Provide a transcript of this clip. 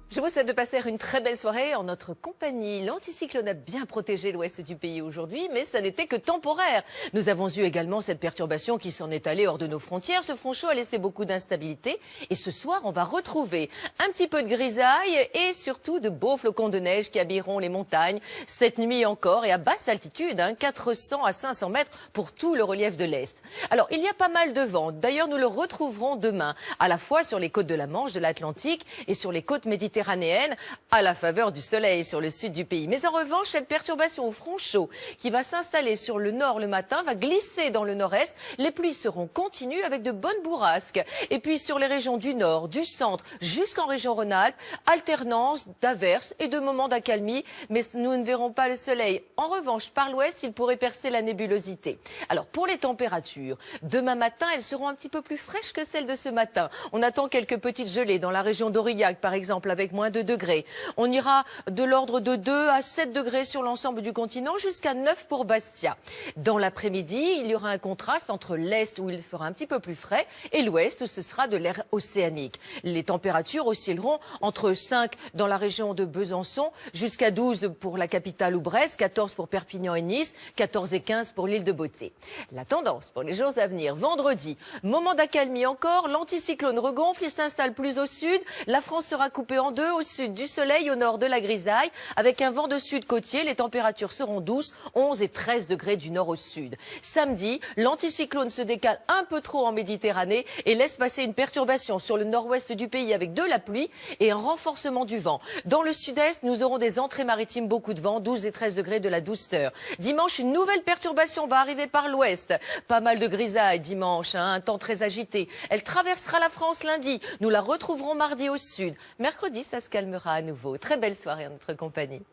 Je vous souhaite de passer une très belle soirée en notre compagnie. L'anticyclone a bien protégé l'ouest du pays aujourd'hui, mais ça n'était que temporaire. Nous avons eu également cette perturbation qui s'en est allée hors de nos frontières. Ce front chaud a laissé beaucoup d'instabilité. Et ce soir, on va retrouver un petit peu de grisaille et surtout de beaux flocons de neige qui habilleront les montagnes cette nuit encore et à basse altitude, 400 à 500 mètres pour tout le relief de l'Est. Alors, il y a pas mal de vent. D'ailleurs, nous le retrouverons demain, à la fois sur les côtes de la Manche, de l'Atlantique et sur les côtes méditerranéennes, à la faveur du soleil sur le sud du pays. Mais en revanche, cette perturbation au front chaud qui va s'installer sur le nord le matin va glisser dans le nord-est. Les pluies seront continues avec de bonnes bourrasques. Et puis sur les régions du nord, du centre, jusqu'en région Rhône-Alpes, alternance d'averses et de moments d'accalmie. Mais nous ne verrons pas le soleil. En revanche, par l'ouest, il pourrait percer la nébulosité. Alors pour les températures, demain matin, elles seront un petit peu plus fraîches que celles de ce matin. On attend quelques petites gelées dans la région d'Aurillac, par exemple, avec moins 2 degrés. On ira de l'ordre de 2 à 7 degrés sur l'ensemble du continent, jusqu'à 9 pour Bastia. Dans l'après-midi, il y aura un contraste entre l'est où il fera un petit peu plus frais et l'ouest où ce sera de l'air océanique. Les températures oscilleront entre 5 dans la région de Besançon, jusqu'à 12 pour la capitale ou Brest, 14 pour Perpignan et Nice, 14 et 15 pour l'île de Beauté. La tendance pour les jours à venir, vendredi, moment d'accalmie encore, l'anticyclone regonfle, il s'installe plus au sud, la France sera coupée en deux, au sud du soleil, au nord de la grisaille, avec un vent de sud côtier, les températures seront douces, 11 et 13 degrés du nord au sud. Samedi, l'anticyclone se décale un peu trop en Méditerranée et laisse passer une perturbation sur le nord-ouest du pays avec de la pluie et un renforcement du vent. Dans le sud-est, nous aurons des entrées maritimes, beaucoup de vent, 12 et 13 degrés de la douceur. Dimanche, une nouvelle perturbation va arriver par l'ouest. Pas mal de grisaille dimanche, un temps très agité. Elle traversera la France lundi. Nous la retrouverons mardi au sud. Mercredi, ça se calmera à nouveau. Très belle soirée en notre compagnie.